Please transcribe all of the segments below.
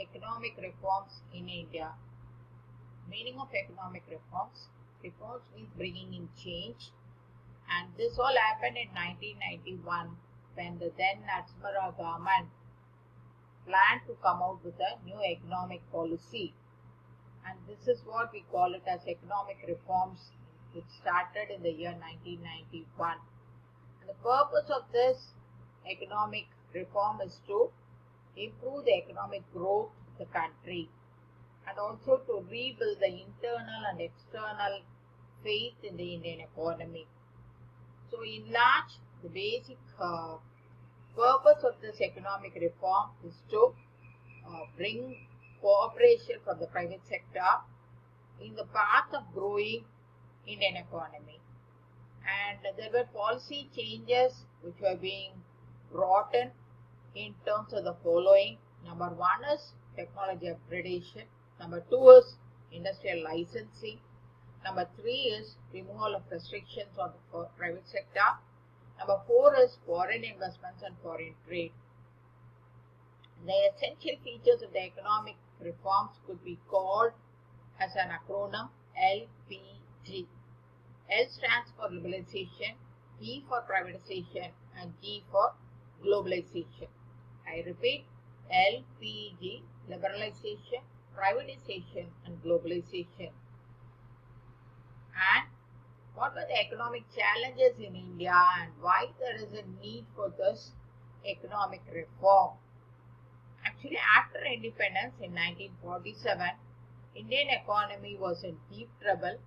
economic reforms in India. Meaning of economic reforms. Reforms means bringing in change, and this all happened in 1991 when the then Natsmara government planned to come out with a new economic policy, and this is what we call it as economic reforms, which started in the year 1991. And the purpose of this economic reform is to improve the economic growth of the country and also to rebuild the internal and external faith in the Indian economy. So in large, the basic purpose of this economic reform is to bring cooperation from the private sector in the path of growing Indian economy. And there were policy changes which were being brought in terms of the following. Number one is technology upgradation. Number two is industrial licensing. Number three is removal of restrictions on the private sector. Number four is foreign investments and foreign trade. The essential features of the economic reforms could be called as an acronym LPG. L stands for liberalization, P for privatization, and G for globalization. I repeat, LPG, liberalization, privatization, and globalization. And what were the economic challenges in India and why there is a need for this economic reform? Actually, after independence in 1947, Indian economy was in deep trouble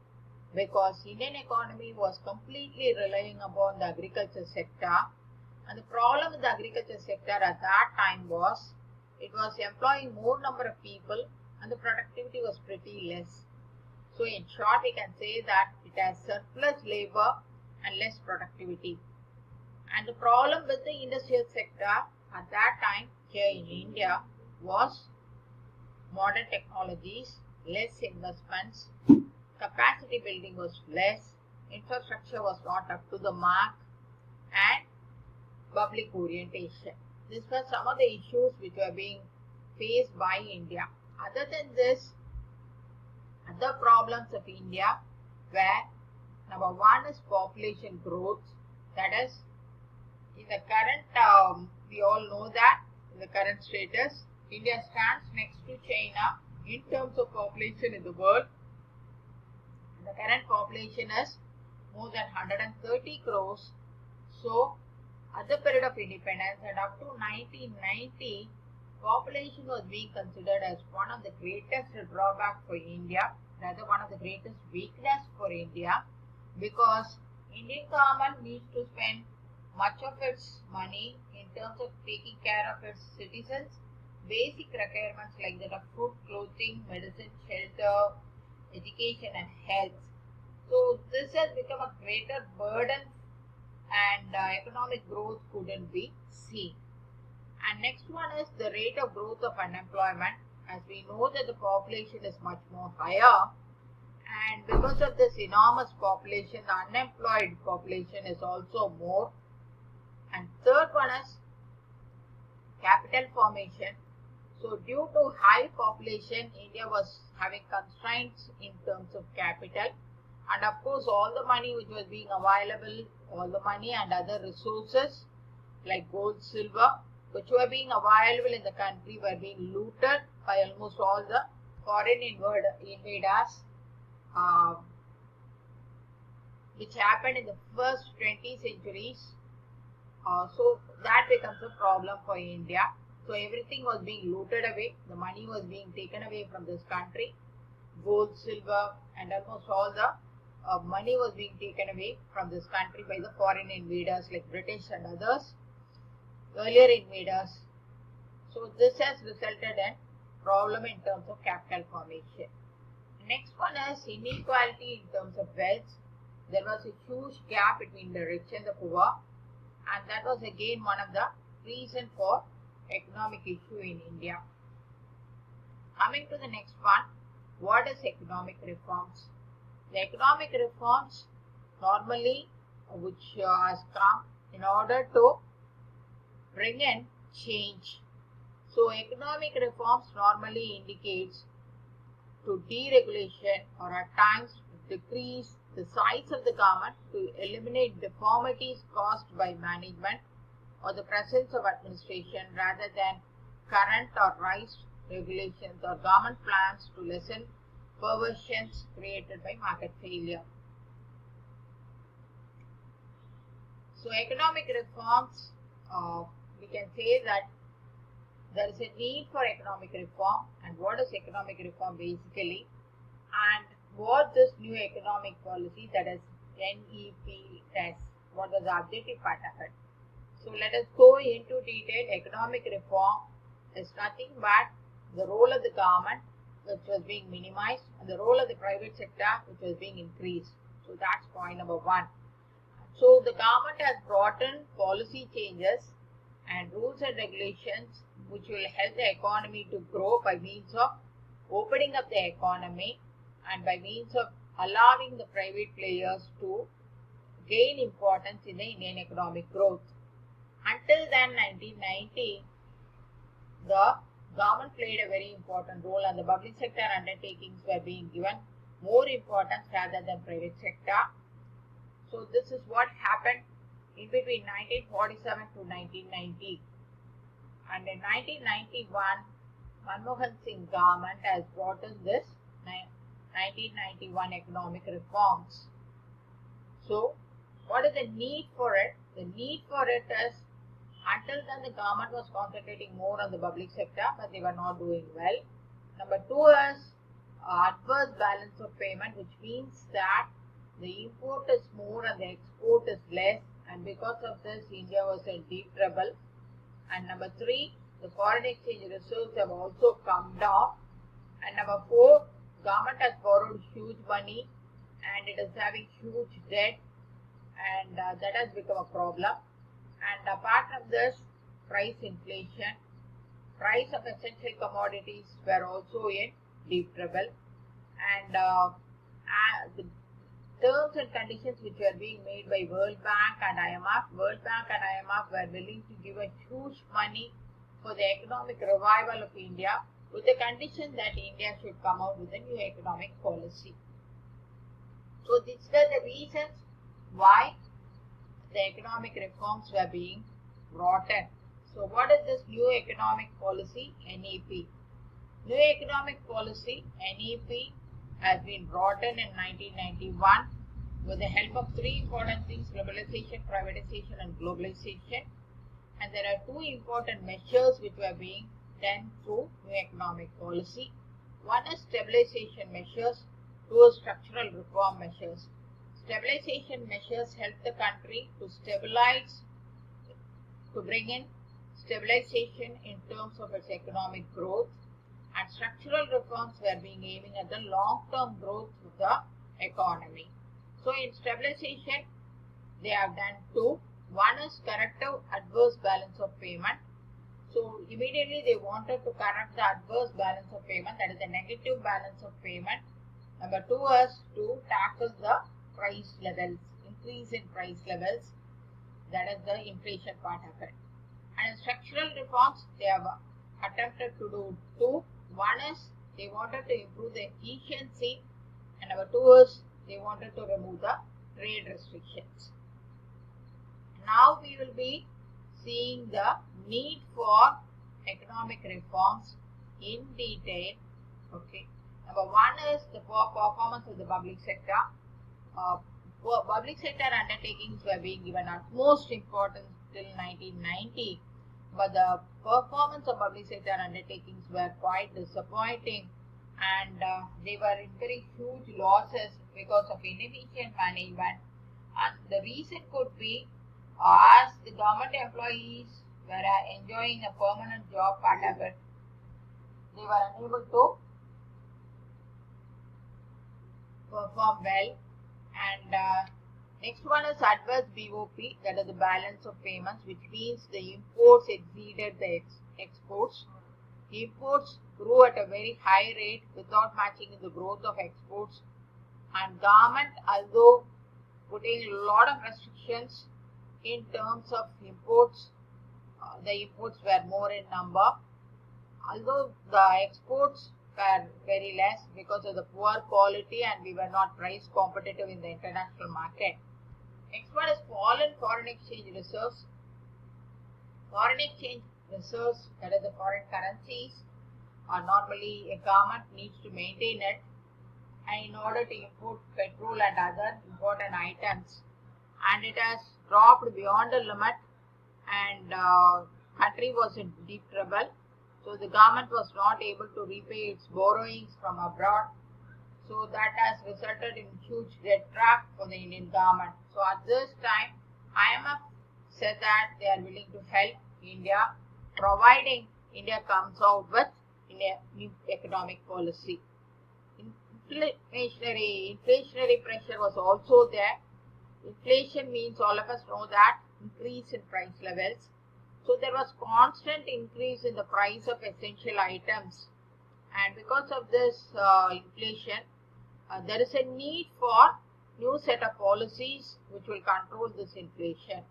because Indian economy was completely relying upon the agriculture sector, and the problem with the agriculture sector at that time was it was employing more number of people and the productivity was pretty less. So in short, we can say that it has surplus labor and less productivity. And the problem with the industrial sector at that time here in India was modern technologies, less investments, capacity building was less, infrastructure was not up to the mark, and public orientation. These were some of the issues which were being faced by India. Other than this, other problems of India were, number one is population growth. That is, in the current, we all know that in the current status, India stands next to China in terms of population in the world. The current population is more than 130 crores. So, at the period of independence and up to 1990, population was being considered as one of the greatest drawback for India, rather one of the greatest weakness for India, because Indian government needs to spend much of its money in terms of taking care of its citizens, basic requirements like that of food, clothing, medicine, shelter, education and health. So this has become a greater burden and economic growth couldn't be seen. And next one is the rate of growth of unemployment. As we know that the population is much more higher, and because of this enormous population, the unemployed population is also more. And third one is capital formation. So due to high population, India was having constraints in terms of capital, and of course all the money which was being available, all the money and other resources like gold, silver, which were being available in the country were being looted by almost all the foreign invaders, which happened in the first 20 centuries. So that becomes a problem for India. So everything was being looted away, the money was being taken away from this country, gold, silver and almost all the money was being taken away from this country by the foreign invaders like British and others, earlier invaders. So this has resulted in problem in terms of capital formation. Next one is inequality in terms of wealth. There was a huge gap between the rich and the poor, and that was again one of the reason for economic issue in India. Coming to the next one, what is economic reforms? The economic reforms normally which has come in order to bring in change. So economic reforms normally indicates to deregulation or at times decrease the size of the government to eliminate deformities caused by management or the presence of administration rather than current or raised regulations or government plans to lessen perversions created by market failure. So economic reforms, we can say that there is a need for economic reform. And what is economic reform basically? And what this new economic policy, that is NEP, does, what is the objective part of it? So let us go into detail. Economic reform is nothing but the role of the government which was being minimized and the role of the private sector which was being increased. So that's point number one. So the government has brought in policy changes and rules and regulations which will help the economy to grow by means of opening up the economy and by means of allowing the private players to gain importance in the Indian economic growth. Until then, 1990, the government played a very important role and the public sector undertakings were being given more importance rather than private sector. So this is what happened in between 1947 to 1990. And in 1991, Manmohan Singh government has brought in this 1991 economic reforms. So what is the need for it? The need for it is, until then the government was concentrating more on the public sector, but they were not doing well. Number two is adverse balance of payment, which means that the import is more and the export is less, and because of this India was in deep trouble. And number three, the foreign exchange reserves have also come down. And number four, government has borrowed huge money and it is having huge debt, and that has become a problem. And apart from this, price inflation, price of essential commodities were also in deep trouble. And the terms and conditions which were being made by World Bank and IMF were willing to give a huge money for the economic revival of India with the condition that India should come out with a new economic policy. So these were the reasons why the economic reforms were being brought in. So what is this new economic policy? NEP. New economic policy, NEP, has been brought in 1991 with the help of three important things: liberalization, privatization and globalization. And there are two important measures which were being done through new economic policy. One is stabilization measures, two is structural reform measures. Stabilization measures help the country to stabilize, to bring in stabilization in terms of its economic growth, and structural reforms were being aiming at the long-term growth of the economy. So in stabilization, they have done two. One is corrective adverse balance of payment. So immediately they wanted to correct the adverse balance of payment, that is the negative balance of payment. Number two is to tackle the price levels, increase in price levels, that is the inflation part of it. And in structural reforms, they have attempted to do two. One is they wanted to improve the efficiency, and number two is they wanted to remove the trade restrictions. Now we will be seeing the need for economic reforms in detail. Okay. Number one is the poor performance of the public sector. Public sector undertakings were being given utmost importance till 1990, but the performance of public sector undertakings were quite disappointing, and they were incurring huge losses because of inefficient management. And the reason could be, as the government employees were enjoying a permanent job part of it, they were unable to perform well. And next one is adverse BOP, that is the balance of payments, which means the imports exceeded the exports. Imports grew at a very high rate without matching the growth of exports, and government, although putting a lot of restrictions in terms of imports, the imports were more in number, although the exports were very less because of the poor quality and we were not price competitive in the international market. Next one is fallen foreign exchange reserves. Foreign exchange reserves, that is the foreign currencies, are normally a government needs to maintain it, and in order to import petrol and other important items, and it has dropped beyond the limit, and country was in deep trouble. So the government was not able to repay its borrowings from abroad. So that has resulted in huge debt trap for the Indian government. So at this time, IMF said that they are willing to help India, providing India comes out with a new economic policy. Inflationary pressure was also there. Inflation means all of us know that increase in price levels. So there was constant increase in the price of essential items, and because of this inflation, there is a need for new set of policies which will control this inflation,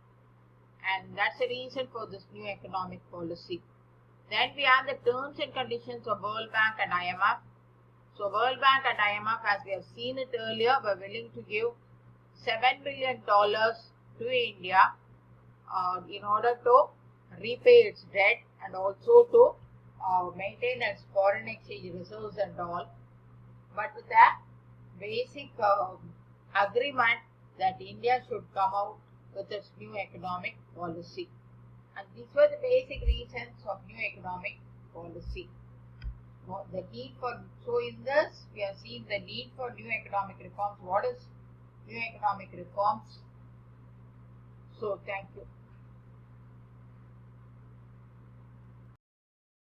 and that's the reason for this new economic policy. Then we have the terms and conditions of World Bank and IMF. So World Bank and IMF, as we have seen it earlier, were willing to give $7 billion to India in order to repay its debt and also to maintain its foreign exchange reserves and all. But with that basic agreement that India should come out with its new economic policy. And these were the basic reasons of new economic policy. The need for, so in this we have seen the need for new economic reforms. What is new economic reforms? So thank you.